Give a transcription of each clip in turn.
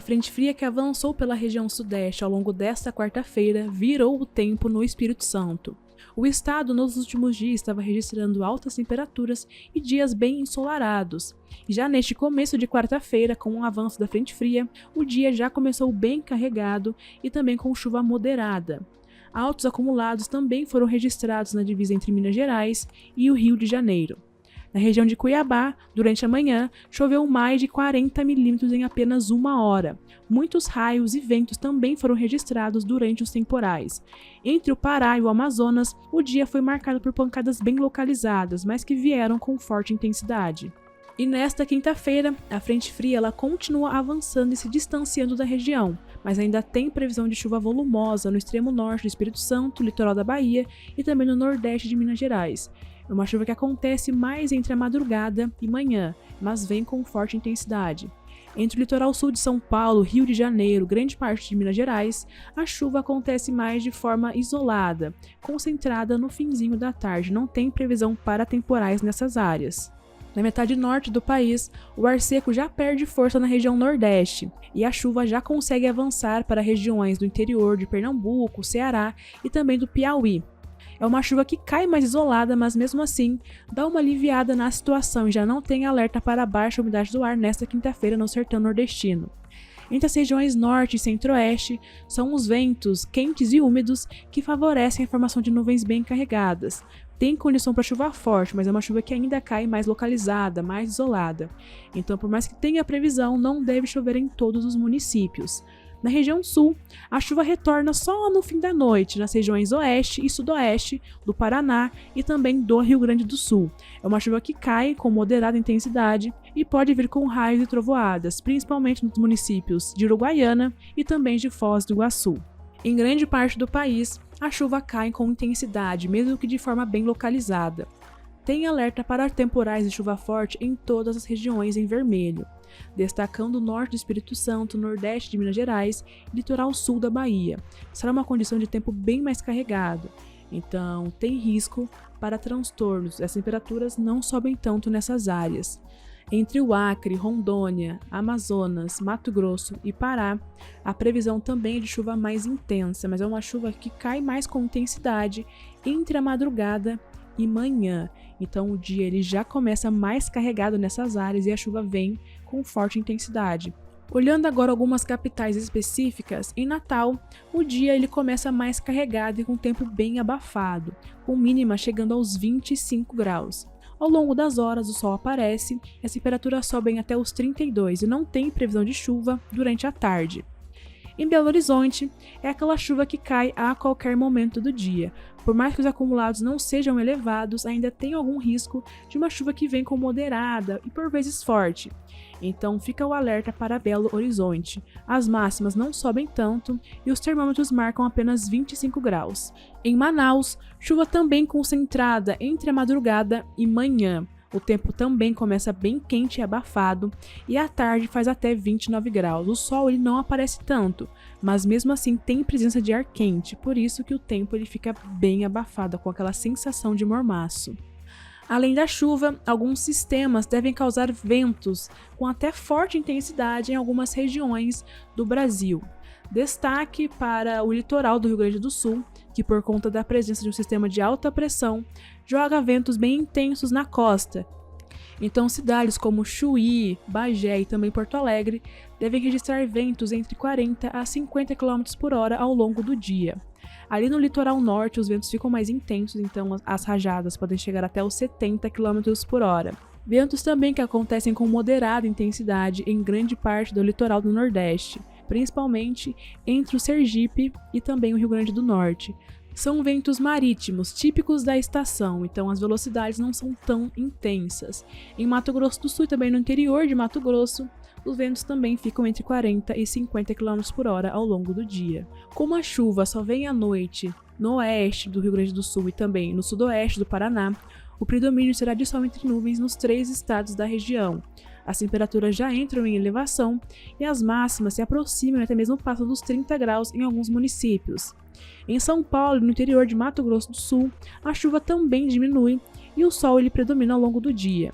A frente fria que avançou pela região sudeste ao longo desta quarta-feira virou o tempo no Espírito Santo. O estado nos últimos dias estava registrando altas temperaturas e dias bem ensolarados. E já neste começo de quarta-feira, com o avanço da frente fria, o dia já começou bem carregado e também com chuva moderada. Altos acumulados também foram registrados na divisa entre Minas Gerais e o Rio de Janeiro. Na região de Cuiabá, durante a manhã, choveu mais de 40 milímetros em apenas uma hora. Muitos raios e ventos também foram registrados durante os temporais. Entre o Pará e o Amazonas, o dia foi marcado por pancadas bem localizadas, mas que vieram com forte intensidade. E nesta quinta-feira, a frente fria ela continua avançando e se distanciando da região, mas ainda tem previsão de chuva volumosa no extremo norte do Espírito Santo, litoral da Bahia e também no nordeste de Minas Gerais. É uma chuva que acontece mais entre a madrugada e manhã, mas vem com forte intensidade. Entre o litoral sul de São Paulo, Rio de Janeiro, grande parte de Minas Gerais, a chuva acontece mais de forma isolada, concentrada no finzinho da tarde. Não tem previsão para temporais nessas áreas. Na metade norte do país, o ar seco já perde força na região nordeste, e a chuva já consegue avançar para regiões do interior de Pernambuco, Ceará e também do Piauí. É uma chuva que cai mais isolada, mas mesmo assim dá uma aliviada na situação e já não tem alerta para baixa umidade do ar nesta quinta-feira no sertão nordestino. Entre as regiões norte e centro-oeste, são os ventos quentes e úmidos que favorecem a formação de nuvens bem carregadas. Tem condição para chuva forte, mas é uma chuva que ainda cai mais localizada, mais isolada. Então, por mais que tenha previsão, não deve chover em todos os municípios. Na região sul, a chuva retorna só no fim da noite, nas regiões oeste e sudoeste do Paraná e também do Rio Grande do Sul. É uma chuva que cai com moderada intensidade e pode vir com raios e trovoadas, principalmente nos municípios de Uruguaiana e também de Foz do Iguaçu. Em grande parte do país, a chuva cai com intensidade, mesmo que de forma bem localizada. Tem alerta para temporais de chuva forte em todas as regiões em vermelho, destacando o norte do Espírito Santo, nordeste de Minas Gerais e litoral sul da Bahia. Será uma condição de tempo bem mais carregado, então tem risco para transtornos. As temperaturas não sobem tanto nessas áreas. Entre o Acre, Rondônia, Amazonas, Mato Grosso e Pará, a previsão também é de chuva mais intensa, mas é uma chuva que cai mais com intensidade entre a madrugada e manhã. Então o dia ele já começa mais carregado nessas áreas e a chuva vem com forte intensidade. Olhando agora algumas capitais específicas, em Natal, o dia ele começa mais carregado e com tempo bem abafado, com mínima chegando aos 25 graus. Ao longo das horas, o sol aparece e as temperaturas sobem até os 32 e não tem previsão de chuva durante a tarde. Em Belo Horizonte, é aquela chuva que cai a qualquer momento do dia. Por mais que os acumulados não sejam elevados, ainda tem algum risco de uma chuva que vem com moderada e por vezes forte. Então fica o alerta para Belo Horizonte. As máximas não sobem tanto e os termômetros marcam apenas 25 graus. Em Manaus, chuva também concentrada entre a madrugada e manhã. O tempo também começa bem quente e abafado, e à tarde faz até 29 graus. O sol ele não aparece tanto, mas mesmo assim tem presença de ar quente, por isso que o tempo ele fica bem abafado, com aquela sensação de mormaço. Além da chuva, alguns sistemas devem causar ventos com até forte intensidade em algumas regiões do Brasil. Destaque para o litoral do Rio Grande do Sul, que por conta da presença de um sistema de alta pressão, joga ventos bem intensos na costa. Então cidades como Chuí, Bagé e também Porto Alegre devem registrar ventos entre 40 a 50 km por hora ao longo do dia. Ali no litoral norte os ventos ficam mais intensos, então as rajadas podem chegar até os 70 km por hora. Ventos também que acontecem com moderada intensidade em grande parte do litoral do Nordeste, principalmente entre o Sergipe e também o Rio Grande do Norte. São ventos marítimos, típicos da estação, então as velocidades não são tão intensas. Em Mato Grosso do Sul e também no interior de Mato Grosso, os ventos também ficam entre 40 e 50 km por hora ao longo do dia. Como a chuva só vem à noite no oeste do Rio Grande do Sul e também no sudoeste do Paraná, o predomínio será de sol entre nuvens nos 3 estados da região. As temperaturas já entram em elevação e as máximas se aproximam e até mesmo passam dos 30 graus em alguns municípios. Em São Paulo e no interior de Mato Grosso do Sul, a chuva também diminui e o sol ele predomina ao longo do dia.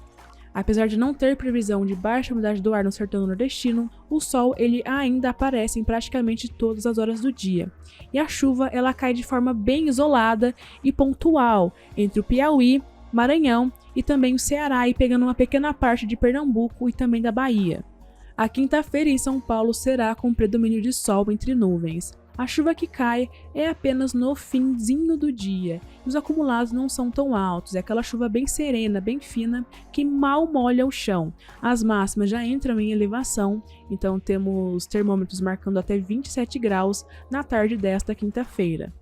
Apesar de não ter previsão de baixa umidade do ar no sertão nordestino, o sol ele ainda aparece em praticamente todas as horas do dia. E a chuva ela cai de forma bem isolada e pontual entre o Piauí, Maranhão e também o Ceará, e pegando uma pequena parte de Pernambuco e também da Bahia. A quinta-feira em São Paulo será com predomínio de sol entre nuvens. A chuva que cai é apenas no finzinho do dia, e os acumulados não são tão altos, é aquela chuva bem serena, bem fina, que mal molha o chão. As máximas já entram em elevação, então temos termômetros marcando até 27 graus na tarde desta quinta-feira.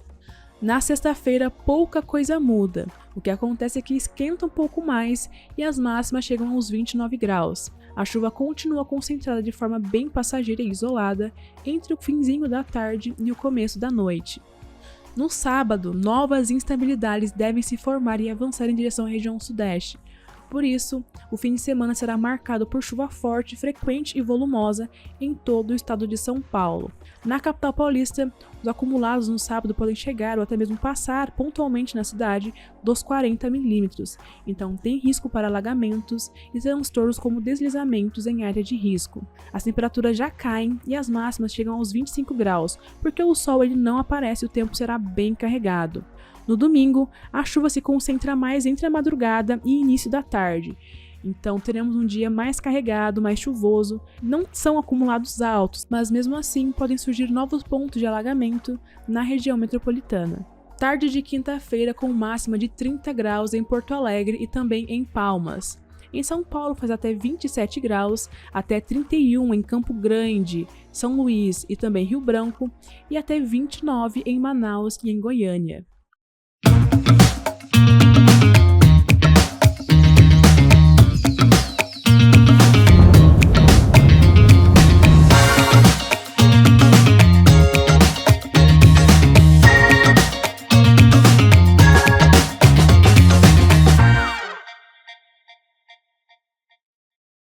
Na sexta-feira, pouca coisa muda. O que acontece é que esquenta um pouco mais e as máximas chegam aos 29 graus. A chuva continua concentrada de forma bem passageira e isolada entre o finzinho da tarde e o começo da noite. No sábado, novas instabilidades devem se formar e avançar em direção à região sudeste. Por isso, o fim de semana será marcado por chuva forte, frequente e volumosa em todo o estado de São Paulo. Na capital paulista, os acumulados no sábado podem chegar ou até mesmo passar pontualmente na cidade dos 40 milímetros. Então tem risco para alagamentos e transtornos como deslizamentos em área de risco. As temperaturas já caem e as máximas chegam aos 25 graus, porque o sol ele não aparece e o tempo será bem carregado. No domingo, a chuva se concentra mais entre a madrugada e início da tarde. Então teremos um dia mais carregado, mais chuvoso. Não são acumulados altos, mas mesmo assim podem surgir novos pontos de alagamento na região metropolitana. Tarde de quinta-feira com máxima de 30 graus em Porto Alegre e também em Palmas. Em São Paulo faz até 27 graus, até 31 em Campo Grande, São Luís e também Rio Branco, e até 29 em Manaus e em Goiânia.